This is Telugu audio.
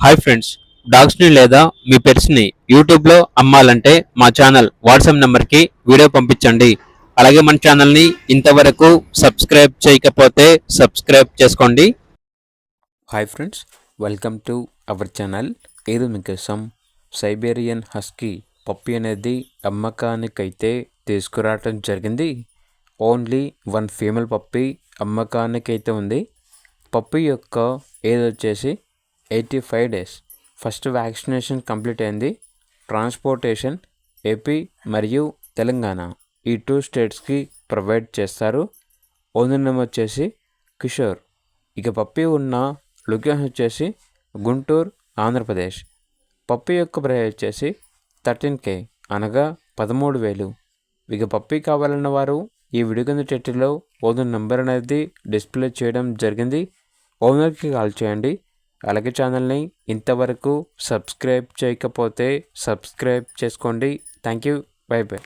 హాయ్ ఫ్రెండ్స్, డాగ్స్ని లేదా మీ పెట్స్ని యూట్యూబ్లో అమ్మాలంటే మా ఛానల్ వాట్సాప్ నెంబర్కి వీడియో పంపించండి. అలాగే మన ఛానల్ని ఇంతవరకు సబ్స్క్రైబ్ చేయకపోతే సబ్స్క్రైబ్ చేసుకోండి. Hi friends, welcome to our channel. ఇది మీకోసం సైబేరియన్ హస్కీ పప్పి అనేది అమ్మకానికైతే తీసుకురావటం జరిగింది. ఓన్లీ వన్ ఫీమేల్ పప్పి అమ్మకానికైతే ఉంది. పప్పి యొక్క ఏజ్ వచ్చేసి 85 డేస్. ఫస్ట్ వ్యాక్సినేషన్ కంప్లీట్ అయింది. ట్రాన్స్పోర్టేషన్ ఏపీ మరియు తెలంగాణ ఈ 2 స్టేట్స్కి ప్రొవైడ్ చేస్తారు. ఓనర్ నేమ్ వచ్చేసి కిషోర్. ఇక పప్పి ఉన్న లొకేషన్ వచ్చేసి గుంటూరు, ఆంధ్రప్రదేశ్. పప్పి యొక్క ప్రైస్ వచ్చేసి 13K అనగా 13,000. ఇక పప్పి కావాలన్న వారు ఈ వీడియో కింద టైటిల్లో ఓనర్ నెంబర్ అనేది డిస్ప్లే చేయడం జరిగింది. ఓనర్కి కాల్ చేయండి. అలాగే ఛానల్ని ఇంతవరకు సబ్స్క్రైబ్ చేయకపోతే సబ్స్క్రైబ్ చేసుకోండి. Thank you. By by.